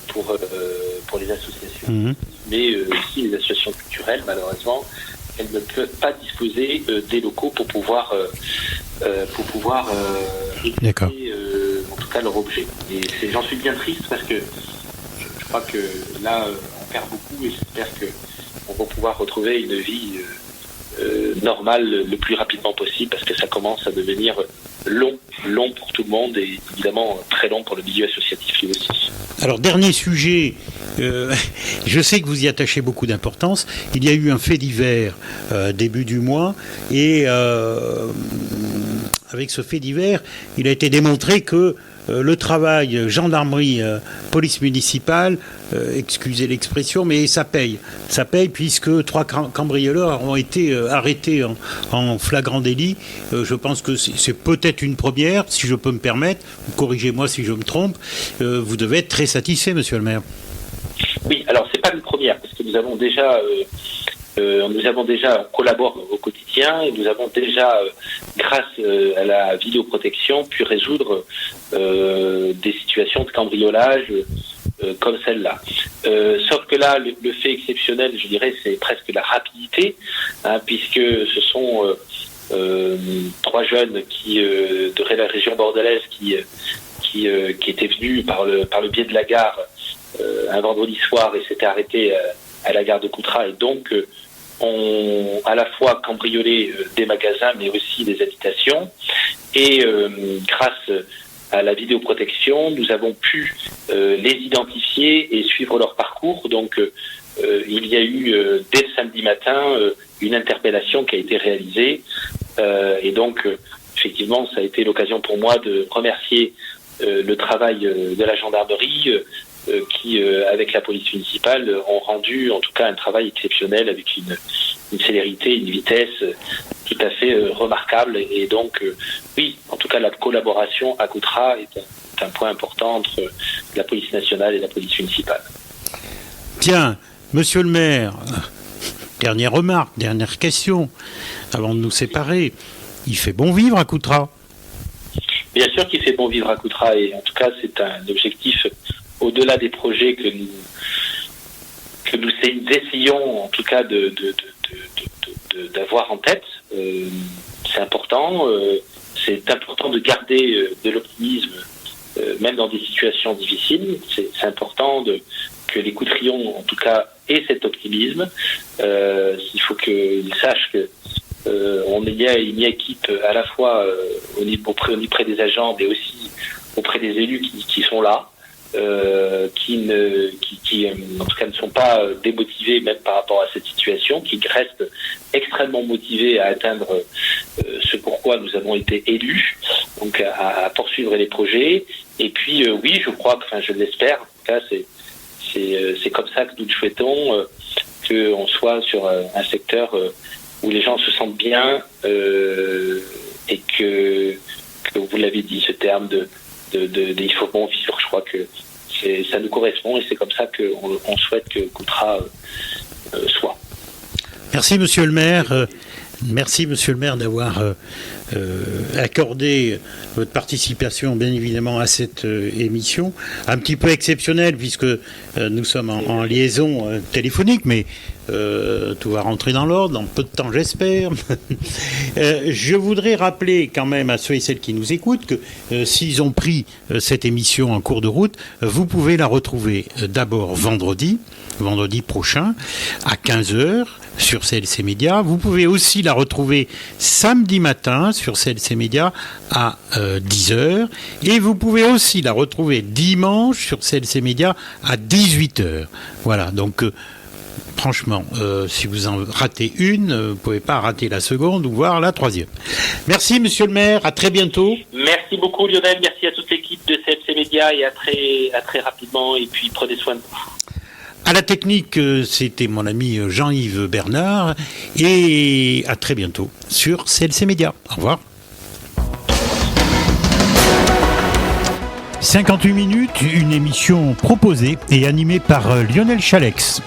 S2: pour les associations, mais aussi les associations culturelles, malheureusement, elles ne peuvent pas disposer des locaux pour pouvoir exercer en tout cas leur objet. Et j'en suis bien triste parce que je crois que là on perd beaucoup, et j'espère qu'on va pouvoir retrouver une vie normale le plus rapidement possible, parce que ça commence à devenir long pour tout le monde, et évidemment très long pour le milieu associatif lui aussi.
S1: Alors, dernier sujet, je sais que vous y attachez beaucoup d'importance. Il y a eu un fait divers début du mois, et avec ce fait divers, il a été démontré que le travail gendarmerie, police municipale, excusez l'expression, mais ça paye. Ça paye puisque 3 cambrioleurs ont été arrêtés en flagrant délit. Je pense que c'est peut-être une première, si je peux me permettre. Corrigez-moi si je me trompe. Vous devez être très satisfait, monsieur le maire.
S2: Oui, alors c'est pas une première, parce que nous avons déjà on collabore au quotidien, et nous avons déjà, grâce à la vidéoprotection, pu résoudre des situations de cambriolage comme celle-là. Sauf que là, le fait exceptionnel, je dirais, c'est presque la rapidité, hein, puisque ce sont 3 jeunes de la région bordelaise qui étaient venus par le biais de la gare un vendredi soir et s'étaient arrêtés à la gare de Coutras, et donc ont à la fois cambriolé des magasins mais aussi des habitations, et grâce à la vidéoprotection, nous avons pu les identifier et suivre leur parcours. Donc il y a eu dès le samedi matin une interpellation qui a été réalisée, et donc effectivement ça a été l'occasion pour moi de remercier le travail de la gendarmerie, qui, avec la police municipale, ont rendu en tout cas un travail exceptionnel, avec une célérité, une vitesse tout à fait remarquable. Et donc, oui, en tout cas, la collaboration à Coutras est un point important entre la police nationale et la police municipale.
S1: Tiens, monsieur le maire, dernière remarque, dernière question, avant de nous séparer. Il fait bon vivre à Coutras?
S2: Bien sûr qu'il fait bon vivre à Coutras, et en tout cas, c'est un objectif au-delà des projets que nous essayons en tout cas d'avoir en tête. C'est important de garder de l'optimisme même dans des situations difficiles. C'est important que les Coutrions en tout cas aient cet optimisme. Il faut qu'ils sachent que il y a une équipe à la fois auprès des agents, mais aussi auprès des élus qui sont là, qui en tout cas ne sont pas démotivés même par rapport à cette situation, qui restent extrêmement motivés à atteindre ce pourquoi nous avons été élus, donc à poursuivre les projets. Et puis oui, je crois que, je l'espère, en tout cas c'est comme ça que nous le souhaitons, qu'on soit sur un secteur où les gens se sentent bien, et que vous l'avez dit, ce terme de il faut bon vivre, je crois que ça nous correspond, et c'est comme ça qu'on souhaite que Coutras soit.
S1: Merci monsieur le maire. Merci monsieur le maire d'avoir accordé votre participation bien évidemment à cette émission, un petit peu exceptionnelle puisque nous sommes en liaison téléphonique, mais tout va rentrer dans l'ordre dans peu de temps, j'espère. Je voudrais rappeler quand même à ceux et celles qui nous écoutent que s'ils ont pris cette émission en cours de route, vous pouvez la retrouver d'abord vendredi prochain à 15h sur CLC Média. Vous pouvez aussi la retrouver samedi matin sur CLC Média à 10h, et vous pouvez aussi la retrouver dimanche sur CLC Média à 18h. Voilà, donc franchement, si vous en ratez une, vous ne pouvez pas rater la seconde ou voir la troisième. Merci monsieur le maire, à très bientôt.
S2: Merci beaucoup Lionel, merci à toute l'équipe de CLC Média, et à très rapidement, et puis prenez soin de vous.
S1: À la technique, c'était mon ami Jean-Yves Bernard, et à très bientôt sur CLC Média. Au revoir. 58 minutes, une émission proposée et animée par Lionel Chalex.